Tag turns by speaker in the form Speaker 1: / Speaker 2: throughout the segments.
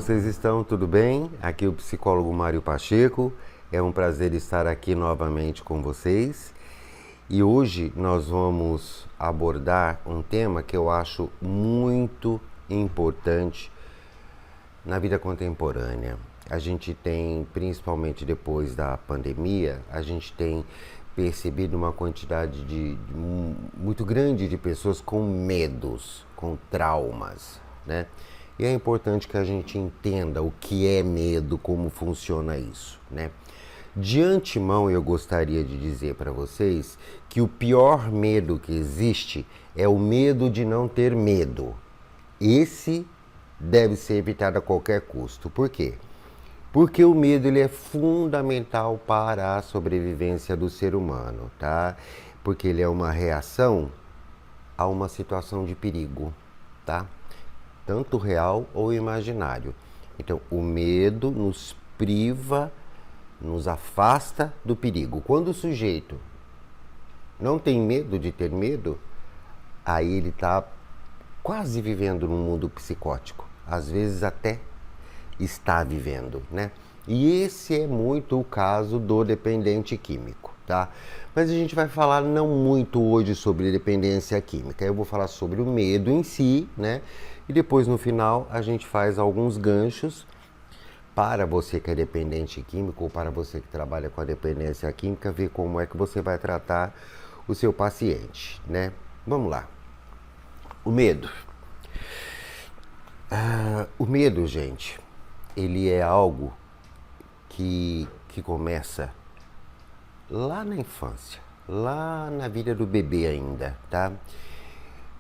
Speaker 1: vocês estão? Tudo bem? Aqui é o psicólogo Mário Pacheco. É um prazer estar aqui novamente com vocês. E hoje nós vamos abordar um tema que eu acho muito importante na vida contemporânea. A gente tem, principalmente depois da pandemia, a gente tem percebido uma quantidade muito grande de pessoas com medos, com traumas, né? E é importante que a gente entenda o que é medo, como funciona isso, né? De antemão, eu gostaria de dizer para vocês que o pior medo que existe é o medo de não ter medo. Esse deve ser evitado a qualquer custo. Por quê? Porque o medo ele é fundamental para a sobrevivência do ser humano, tá? Porque ele é uma reação a uma situação de perigo, tá? Tanto real ou imaginário. Então, o medo nos priva, nos afasta do perigo. Quando o sujeito não tem medo de ter medo, aí ele está quase vivendo num mundo psicótico. Às vezes até está vivendo, né? E esse é muito o caso do dependente químico, tá? Mas a gente vai falar não muito hoje sobre dependência química. Eu vou falar sobre o medo em si, né? E depois no final a gente faz alguns ganchos para você que é dependente químico ou para você que trabalha com a dependência química, ver como é que você vai tratar o seu paciente, né? Vamos lá. O medo. O medo, gente, ele é algo que começa lá na infância, lá na vida do bebê ainda, tá?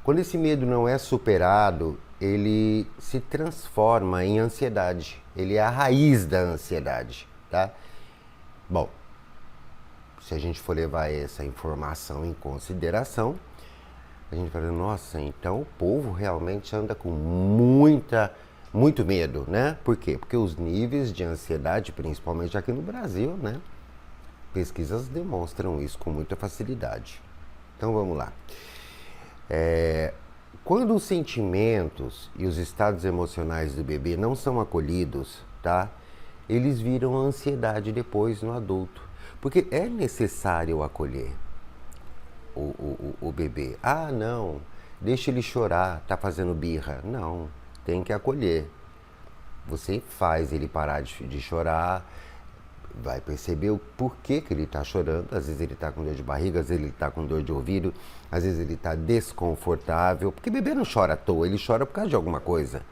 Speaker 1: Quando esse medo não é superado, ele se transforma em ansiedade. Ele é a raiz da ansiedade, tá? Bom, se a gente for levar essa informação em consideração, a gente fala, nossa, então o povo realmente anda com muito medo, né? Por quê? Porque os níveis de ansiedade, principalmente aqui no Brasil, né? Pesquisas demonstram isso com muita facilidade. Então vamos lá. Quando os sentimentos e os estados emocionais do bebê não são acolhidos, tá? Eles viram ansiedade depois no adulto. Porque é necessário acolher o bebê. Ah, não, deixa ele chorar, tá fazendo birra. Não, tem que acolher. Você faz ele parar de chorar, vai perceber o porquê que ele está chorando. Às vezes ele está com dor de barriga, às vezes ele está com dor de ouvido, às vezes ele está desconfortável. Porque bebê não chora à toa, ele chora por causa de alguma coisa,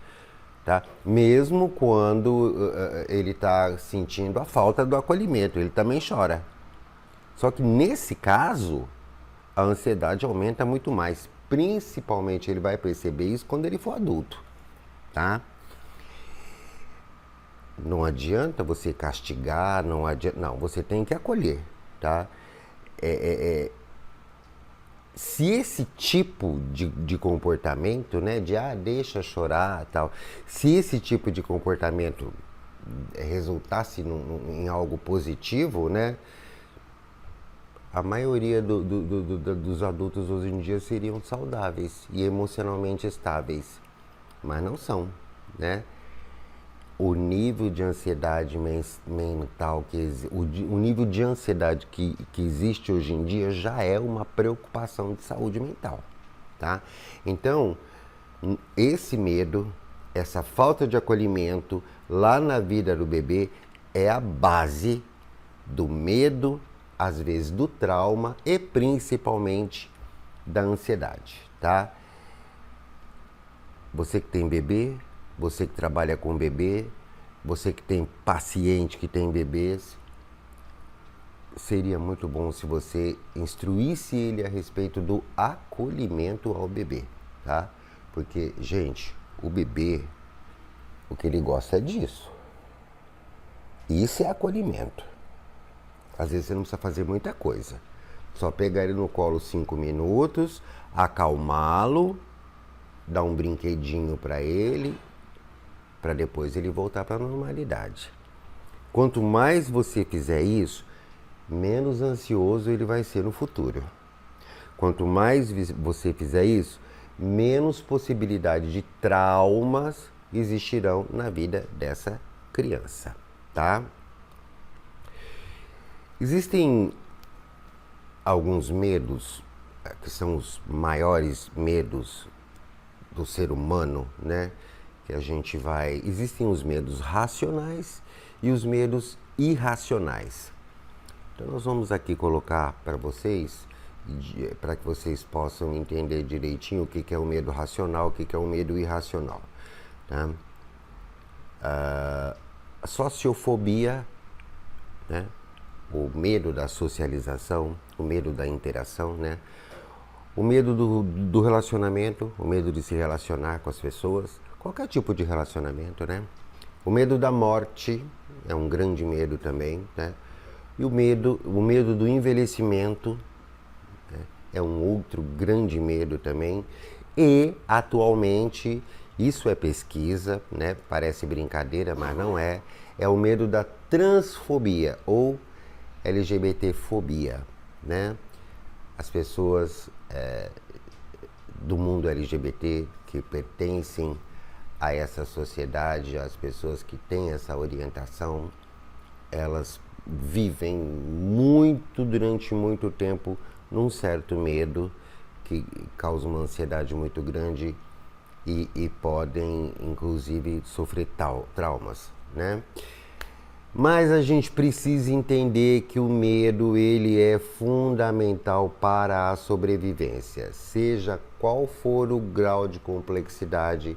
Speaker 1: tá? Mesmo quando ele está sentindo a falta do acolhimento, ele também chora. Só que nesse caso, a ansiedade aumenta muito mais. Principalmente ele vai perceber isso quando ele for adulto, tá? Não adianta você castigar, não, você tem que acolher, tá? Se esse tipo de comportamento, né, deixa chorar tal, se esse tipo de comportamento resultasse em algo positivo, né, a maioria dos adultos hoje em dia seriam saudáveis e emocionalmente estáveis, mas não são, né? O nível de ansiedade mental, o nível de ansiedade que existe hoje em dia já é uma preocupação de saúde mental, tá? Então, esse medo, essa falta de acolhimento lá na vida do bebê é a base do medo, às vezes do trauma e principalmente da ansiedade, tá? Você que tem bebê, você que trabalha com bebê, você que tem paciente que tem bebês, seria muito bom se você instruísse ele a respeito do acolhimento ao bebê, tá? Porque, gente, o bebê, o que ele gosta é disso. Isso é acolhimento. Às vezes você não precisa fazer muita coisa. Só pegar ele no colo 5 minutos, acalmá-lo, dar um brinquedinho para ele, para depois ele voltar para a normalidade. Quanto mais você fizer isso, menos ansioso ele vai ser no futuro. Quanto mais você fizer isso, menos possibilidade de traumas existirão na vida dessa criança, tá? Existem alguns medos que são os maiores medos do ser humano, né? Que a gente vai... Existem os medos racionais e os medos irracionais. Então nós vamos aqui colocar para vocês, para que vocês possam entender direitinho o que é o medo racional, o que é o medo irracional. Tá? A sociofobia, né? O medo da socialização, o medo da interação, né? O medo do relacionamento, o medo de se relacionar com as pessoas, qualquer tipo de relacionamento, né? O medo da morte é um grande medo também, né? E o medo do envelhecimento, né? É um outro grande medo também. E, atualmente, isso é pesquisa, né? Parece brincadeira, mas não é. É o medo da transfobia ou LGBTfobia, né? As pessoas do mundo LGBT que pertencem a essa sociedade, as pessoas que têm essa orientação, elas vivem durante muito tempo num certo medo que causa uma ansiedade muito grande e podem inclusive sofrer traumas, né? Mas a gente precisa entender que o medo ele é fundamental para a sobrevivência, seja qual for o grau de complexidade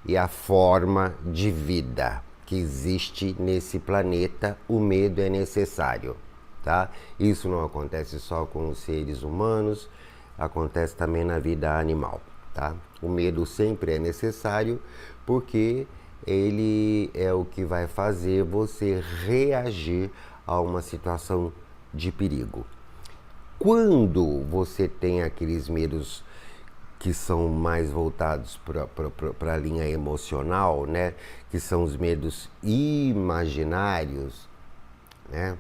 Speaker 1: e a forma de vida que existe nesse planeta, o medo é necessário, tá? Isso não acontece só com os seres humanos, acontece também na vida animal, tá? O medo sempre é necessário porque ele é o que vai fazer você reagir a uma situação de perigo. Quando você tem aqueles medos que são mais voltados para a linha emocional, né? Que são os medos imaginários, né?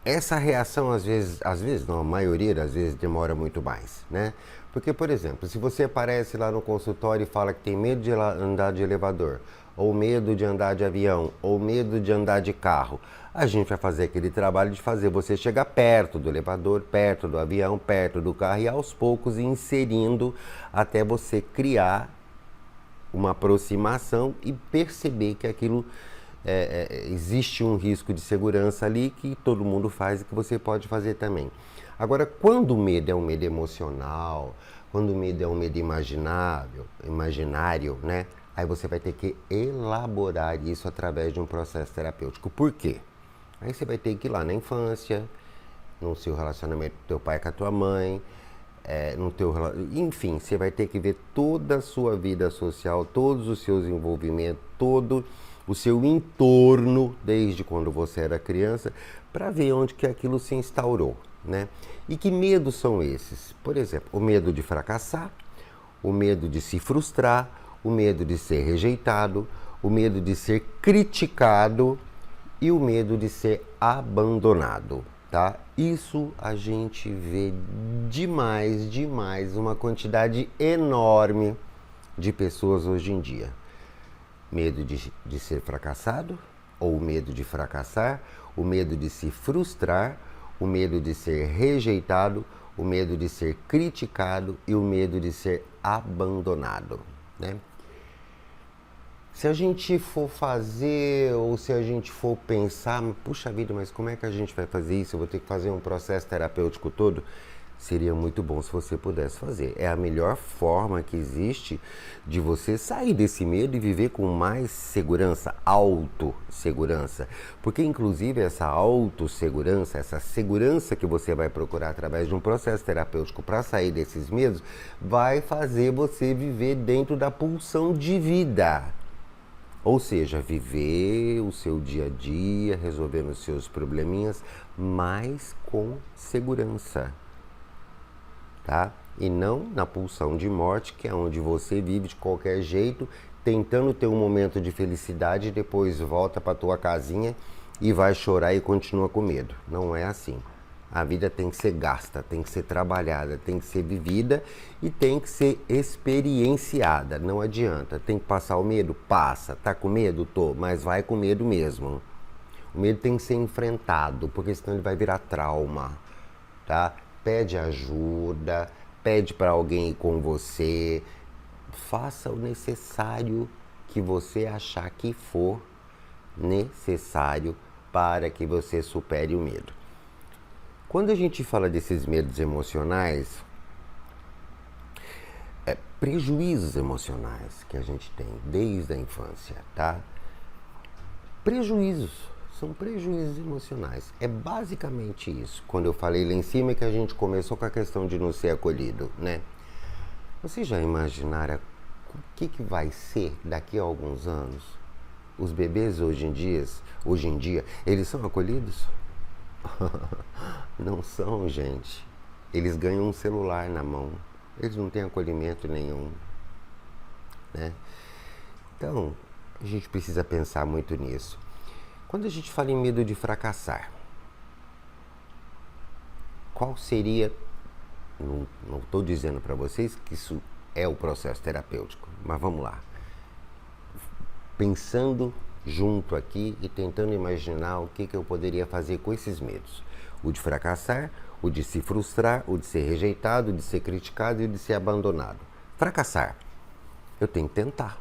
Speaker 1: Essa reação às vezes não, a maioria das vezes demora muito mais, né? Porque, por exemplo, se você aparece lá no consultório e fala que tem medo de andar de elevador, ou medo de andar de avião, ou medo de andar de carro, a gente vai fazer aquele trabalho de fazer você chegar perto do elevador, perto do avião, perto do carro e aos poucos inserindo até você criar uma aproximação e perceber que aquilo existe um risco de segurança ali que todo mundo faz e que você pode fazer também. Agora, quando o medo é um medo emocional, quando o medo é um medo imaginário, né? Aí você vai ter que elaborar isso através de um processo terapêutico. Por quê? Aí você vai ter que ir lá na infância, no seu relacionamento com teu pai com a tua mãe, enfim, você vai ter que ver toda a sua vida social, todos os seus envolvimentos, todo o seu entorno, desde quando você era criança, para ver onde que aquilo se instaurou, né? E que medos são esses? Por exemplo, o medo de fracassar, o medo de se frustrar, o medo de ser rejeitado, o medo de ser criticado e o medo de ser abandonado, tá? Isso a gente vê demais, uma quantidade enorme de pessoas hoje em dia. Medo de ser fracassado, ou o medo de fracassar, o medo de se frustrar, o medo de ser rejeitado, o medo de ser criticado e o medo de ser abandonado, né? Se a gente for fazer ou se a gente for pensar, puxa vida, mas como é que a gente vai fazer isso? Eu vou ter que fazer um processo terapêutico todo? Seria muito bom se você pudesse fazer. É a melhor forma que existe de você sair desse medo e viver com mais segurança, autossegurança. Porque, inclusive, essa autossegurança, essa segurança que você vai procurar através de um processo terapêutico para sair desses medos, vai fazer você viver dentro da pulsão de vida. Ou seja, viver o seu dia a dia, resolvendo os seus probleminhas, mas com segurança. Tá? E não na pulsão de morte, que é onde você vive de qualquer jeito, tentando ter um momento de felicidade e depois volta para tua casinha e vai chorar e continua com medo. Não é assim, A vida tem que ser gasta, tem que ser trabalhada, tem que ser vivida e tem que ser experienciada. Não adianta. Tem que passar o medo? Passa. Tá com medo? Tô. Mas vai com medo mesmo. O medo tem que ser enfrentado, porque senão ele vai virar trauma, tá? Pede ajuda, pede para alguém ir com você. Faça o necessário que você achar que for necessário para que você supere o medo. Quando a gente fala desses medos emocionais, prejuízos emocionais que a gente tem desde a infância, tá? São prejuízos emocionais. É basicamente isso. Quando eu falei lá em cima que a gente começou com a questão de não ser acolhido, né? Vocês já imaginaram o que vai ser daqui a alguns anos? Os bebês hoje em dia, eles são acolhidos? Não são, gente. Eles ganham um celular na mão. Eles não têm acolhimento nenhum, né? Então, a gente precisa pensar muito nisso. Quando a gente fala em medo de fracassar, qual seria... Não estou dizendo para vocês que isso é o processo terapêutico, mas vamos lá. Pensando junto aqui e tentando imaginar o que eu poderia fazer com esses medos. O de fracassar, o de se frustrar, o de ser rejeitado, o de ser criticado e o de ser abandonado. Fracassar, eu tenho que tentar.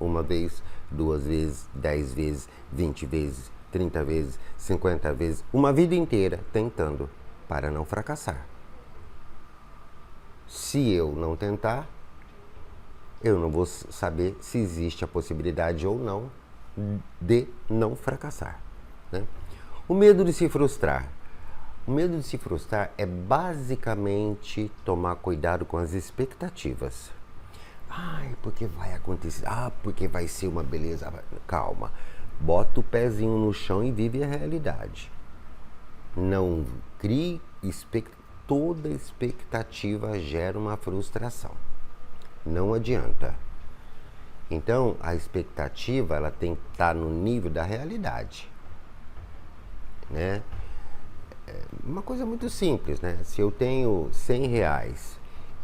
Speaker 1: Uma vez, 2 vezes, 10 vezes, 20 vezes, 30 vezes, 50 vezes, uma vida inteira tentando para não fracassar. Se eu não tentar, eu não vou saber se existe a possibilidade ou não de não fracassar, né? O medo de se frustrar. O medo de se frustrar é basicamente tomar cuidado com as expectativas. Ai, porque vai acontecer. Ah, porque vai ser uma beleza. Calma. Bota o pezinho no chão e vive a realidade. Não crie expectativa. Toda expectativa gera uma frustração. Não adianta. Então, a expectativa ela tem que estar no nível da realidade, né? Uma coisa muito simples, né? Se eu tenho R$100,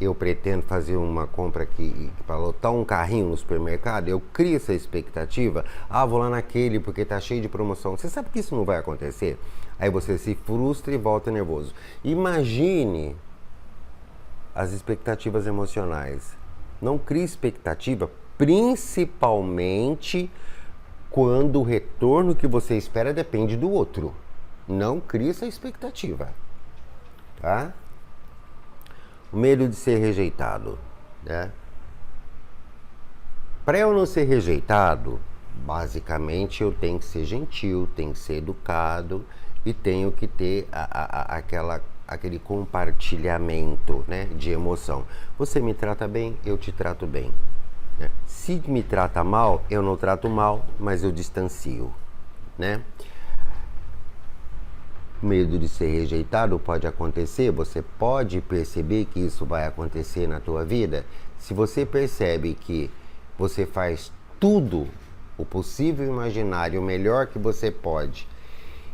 Speaker 1: eu pretendo fazer uma compra aqui para lotar um carrinho no supermercado, eu crio essa expectativa. Ah, vou lá naquele porque tá cheio de promoção. Você sabe que isso não vai acontecer? Aí você se frustra e volta nervoso. Imagine as expectativas emocionais. Não crie expectativa, principalmente quando o retorno que você espera depende do outro. Não crie essa expectativa, tá? O medo de ser rejeitado, né? Para eu não ser rejeitado, basicamente eu tenho que ser gentil, tenho que ser educado e tenho que ter aquele compartilhamento, né, de emoção. Você me trata bem, eu te trato bem, né? Se me trata mal, eu não trato mal, mas eu distancio, né? Medo de ser rejeitado pode acontecer, você pode perceber que isso vai acontecer na tua vida. Se você percebe que você faz tudo o possível e imaginário, o melhor que você pode,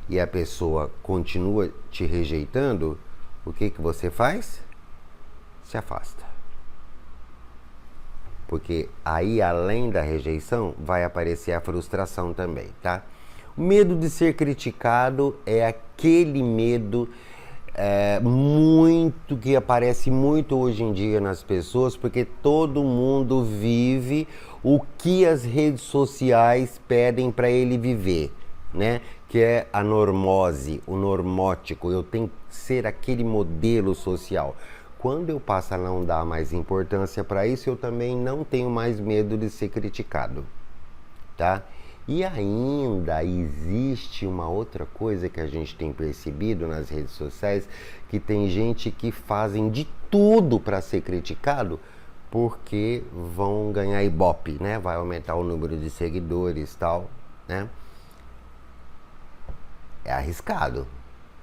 Speaker 1: e a pessoa continua te rejeitando, o que você faz? Se afasta. Porque aí, além da rejeição, vai aparecer a frustração também, tá? O medo de ser criticado é aquele medo muito que aparece muito hoje em dia nas pessoas, porque todo mundo vive o que as redes sociais pedem para ele viver, né? Que é a normose, o normótico. Eu tenho que ser aquele modelo social. Quando eu passo a não dar mais importância para isso, eu também não tenho mais medo de ser criticado, tá? E ainda existe uma outra coisa que a gente tem percebido nas redes sociais, que tem gente que fazem de tudo para ser criticado porque vão ganhar ibope, né? Vai aumentar o número de seguidores e tal, né? É arriscado,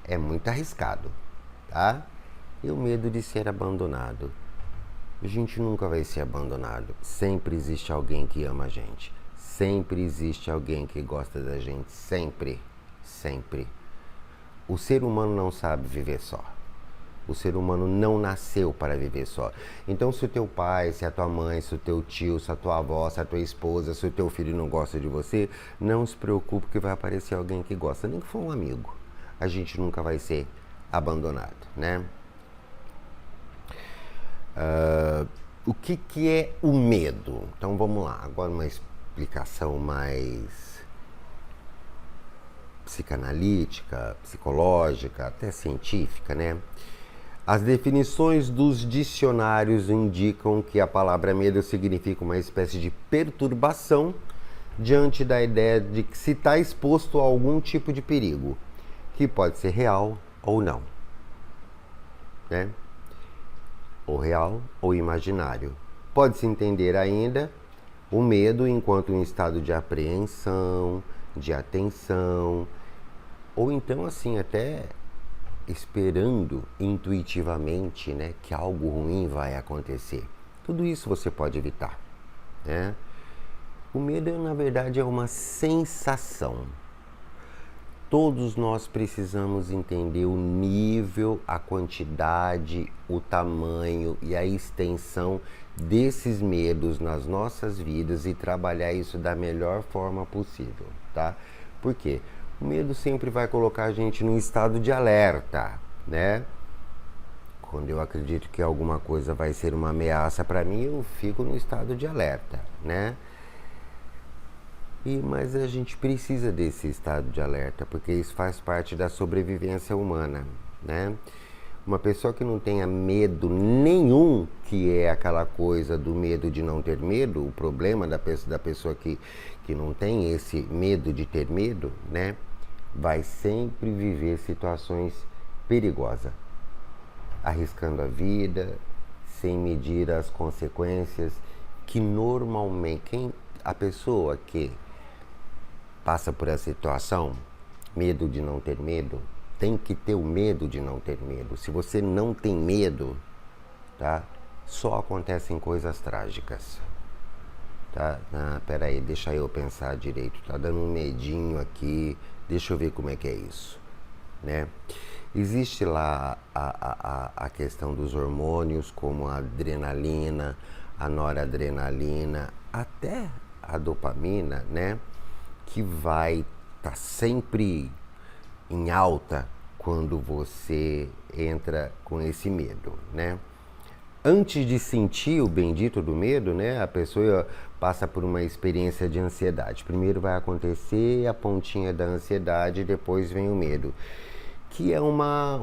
Speaker 1: é muito arriscado, tá? E o medo de ser abandonado. A gente nunca vai ser abandonado, sempre existe alguém que ama a gente. Sempre existe alguém que gosta da gente, sempre, sempre. O ser humano não sabe viver só. O ser humano não nasceu para viver só. Então, se o teu pai, se a tua mãe, se o teu tio, se a tua avó, se a tua esposa, se o teu filho não gosta de você, não se preocupe que vai aparecer alguém que gosta, nem que for um amigo. A gente nunca vai ser abandonado, né? O que é o medo? Então, vamos lá. Agora uma explicação mais psicanalítica, psicológica, até científica, né? As definições dos dicionários indicam que a palavra medo significa uma espécie de perturbação diante da ideia de que se está exposto a algum tipo de perigo, que pode ser real ou não, né? Ou real ou imaginário. Pode-se entender ainda o medo enquanto um estado de apreensão, de atenção, ou então assim até esperando intuitivamente, né, que algo ruim vai acontecer. Tudo isso você pode evitar, né? O medo, na verdade, é uma sensação. Todos nós precisamos entender o nível, a quantidade, o tamanho e a extensão desses medos nas nossas vidas e trabalhar isso da melhor forma possível, tá? Por quê? O medo sempre vai colocar a gente num estado de alerta, né? Quando eu acredito que alguma coisa vai ser uma ameaça para mim, eu fico no estado de alerta, né? Mas a gente precisa desse estado de alerta, porque isso faz parte da sobrevivência humana, né? Uma pessoa que não tenha medo nenhum, que é aquela coisa do medo de não ter medo, o problema da pessoa que não tem esse medo de ter medo, né? Vai sempre viver situações perigosas, arriscando a vida, sem medir as consequências, que normalmente a pessoa que passa por essa situação, medo de não ter medo, tem que ter o medo de não ter medo. Se você não tem medo, tá? Só acontecem coisas trágicas, tá? Peraí, deixa eu pensar direito. Tá dando um medinho aqui. Deixa eu ver como é que é isso, né? Existe lá a questão dos hormônios, como a adrenalina, a noradrenalina, até a dopamina, né? Que vai estar sempre em alta quando você entra com esse medo, né? Antes de sentir o bendito do medo, né, a pessoa passa por uma experiência de ansiedade. Primeiro vai acontecer a pontinha da ansiedade, depois vem o medo, que é uma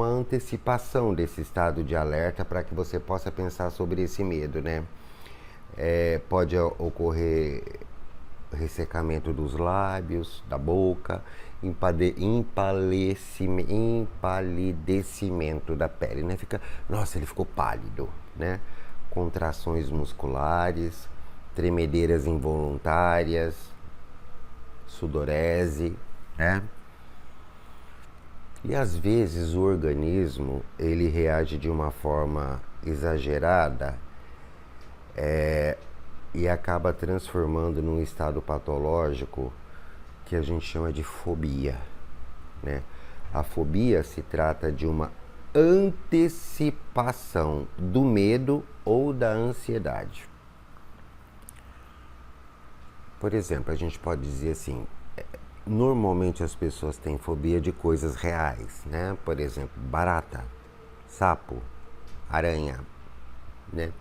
Speaker 1: antecipação desse estado de alerta para que você possa pensar sobre esse medo, né? Pode ocorrer ressecamento dos lábios, da boca, empalidecimento da pele, né? Nossa, ele ficou pálido, né? Contrações musculares, tremedeiras involuntárias, sudorese, né? E às vezes o organismo, ele reage de uma forma exagerada, e acaba transformando num estado patológico que a gente chama de fobia, né? A fobia se trata de uma antecipação do medo ou da ansiedade. Por exemplo, a gente pode dizer assim, normalmente as pessoas têm fobia de coisas reais, né? Por exemplo, barata, sapo, aranha, né?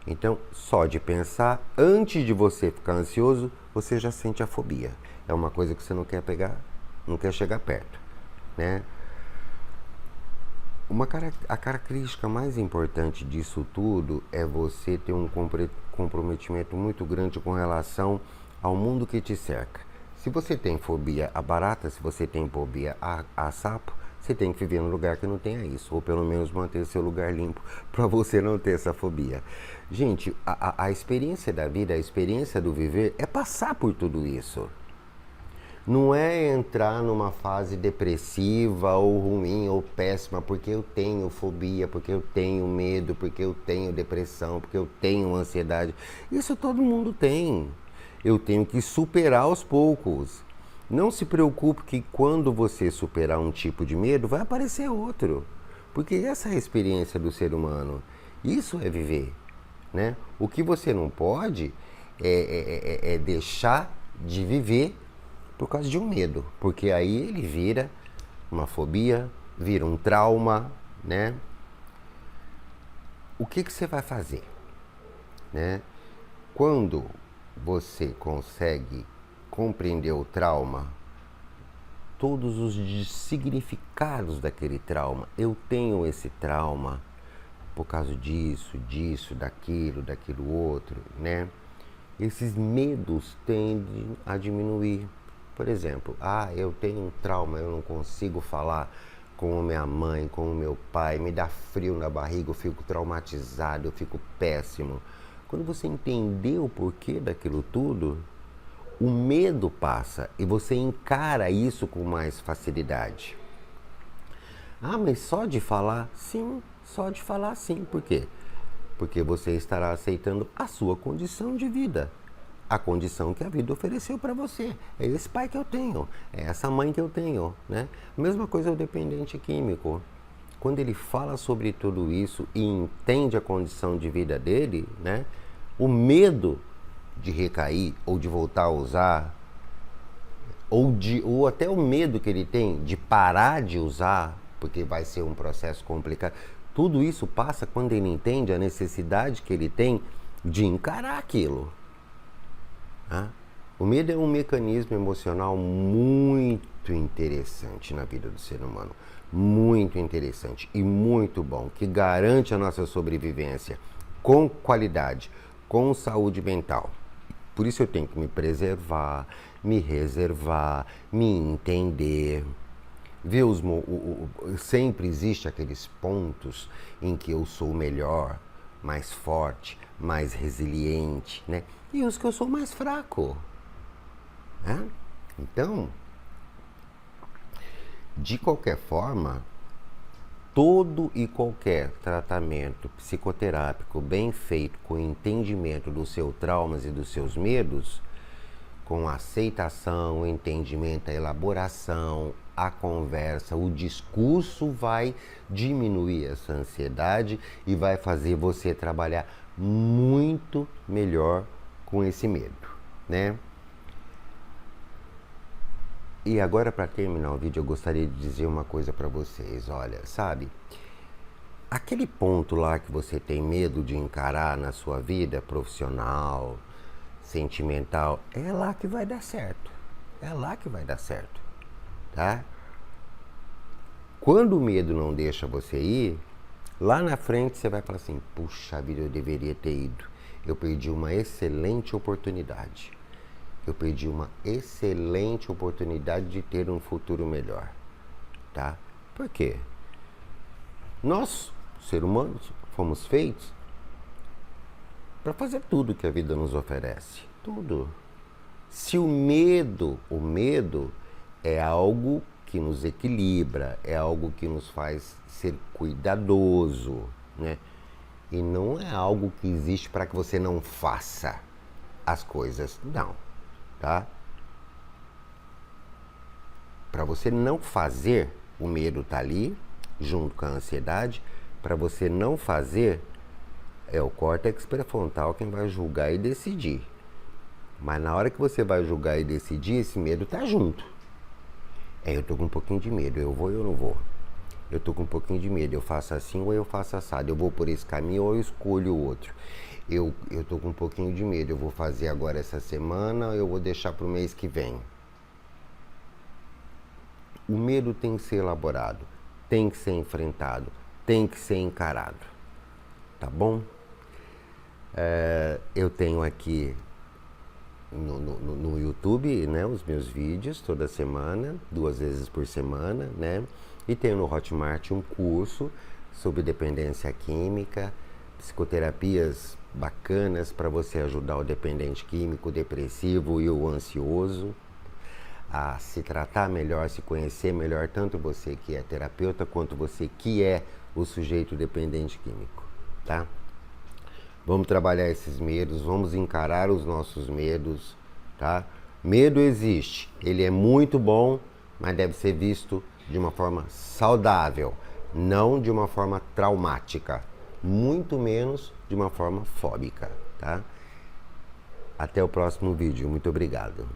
Speaker 1: Então, só de pensar, antes de você ficar ansioso, você já sente a fobia. É uma coisa que você não quer pegar, não quer chegar perto, né? A característica mais importante disso tudo é você ter um comprometimento muito grande com relação ao mundo que te cerca. Se você tem fobia a barata, se você tem fobia a sapo, você tem que viver num lugar que não tenha isso, ou pelo menos manter seu lugar limpo para você não ter essa fobia. Gente, a experiência da vida, a experiência do viver é passar por tudo isso. Não é entrar numa fase depressiva ou ruim ou péssima porque eu tenho fobia, porque eu tenho medo, porque eu tenho depressão, porque eu tenho ansiedade. Isso todo mundo tem. Eu tenho que superar aos poucos. Não se preocupe que quando você superar um tipo de medo, vai aparecer outro. Porque essa é a experiência do ser humano. Isso é viver, né? O que você não pode é deixar de viver por causa de um medo. Porque aí ele vira uma fobia, vira um trauma, né? O que você vai fazer, né? Quando você consegue compreender o trauma, todos os significados daquele trauma. Eu tenho esse trauma por causa disso, daquilo outro, né? Esses medos tendem a diminuir. Por exemplo, eu tenho um trauma, eu não consigo falar com a minha mãe, com o meu pai, me dá frio na barriga, eu fico traumatizado, eu fico péssimo. Quando você entender o porquê daquilo tudo, o medo passa e você encara isso com mais facilidade. Mas só de falar? Sim, só de falar sim. Por quê? Porque você estará aceitando a sua condição de vida. A condição que a vida ofereceu para você. É esse pai que eu tenho, é essa mãe que eu tenho, né? Mesma coisa o dependente químico. Quando ele fala sobre tudo isso e entende a condição de vida dele, né? O medo de recair ou de voltar a usar, ou até o medo que ele tem de parar de usar, porque vai ser um processo complicado. Tudo isso passa quando ele entende a necessidade que ele tem de encarar aquilo. O medo é um mecanismo emocional muito interessante na vida do ser humano. Muito interessante e muito bom, que garante a nossa sobrevivência com qualidade, com saúde mental. Por isso eu tenho que me preservar, me reservar, me entender. Ver sempre existe aqueles pontos em que eu sou melhor, mais forte, mais resiliente, né? E os que eu sou mais fraco, né? Então, de qualquer forma, todo e qualquer tratamento psicoterápico bem feito, com entendimento dos seus traumas e dos seus medos, com aceitação, o entendimento, a elaboração, a conversa, o discurso vai diminuir essa ansiedade e vai fazer você trabalhar muito melhor com esse medo, né? E agora, para terminar o vídeo, eu gostaria de dizer uma coisa para vocês. Olha, sabe, aquele ponto lá que você tem medo de encarar na sua vida profissional, sentimental, é lá que vai dar certo. É lá que vai dar certo, tá? Quando o medo não deixa você ir, lá na frente você vai falar assim: puxa vida, eu deveria ter ido. Eu perdi uma excelente oportunidade. Eu perdi uma excelente oportunidade de ter um futuro melhor, tá? Por quê? Nós, seres humanos, fomos feitos para fazer tudo que a vida nos oferece. Tudo. Se o medo é algo que nos equilibra, é algo que nos faz ser cuidadoso, né? E não é algo que existe para que você não faça as coisas, não, tá? Para você não fazer, o medo tá ali, junto com a ansiedade. Para você não fazer, é o córtex pré-frontal quem vai julgar e decidir. Mas na hora que você vai julgar e decidir, esse medo tá junto. Eu tô com um pouquinho de medo, eu vou ou eu não vou? Eu tô com um pouquinho de medo, eu faço assim ou eu faço assado? Eu vou por esse caminho ou eu escolho o outro? Eu tô com um pouquinho de medo, eu vou fazer agora essa semana ou eu vou deixar pro mês que vem? O medo tem que ser elaborado, tem que ser enfrentado, tem que ser encarado, tá bom? Eu tenho aqui no YouTube, né, os meus vídeos toda semana, 2 vezes por semana, né? E tenho no Hotmart um curso sobre dependência química, psicoterapias bacanas para você ajudar o dependente químico, o depressivo e o ansioso a se tratar melhor, se conhecer melhor, tanto você que é terapeuta quanto você que é o sujeito dependente químico, tá? Vamos trabalhar esses medos, vamos encarar os nossos medos, tá? Medo existe, ele é muito bom, mas deve ser visto de uma forma saudável, não de uma forma traumática, muito menos de uma forma fóbica, tá? Até o próximo vídeo, muito obrigado.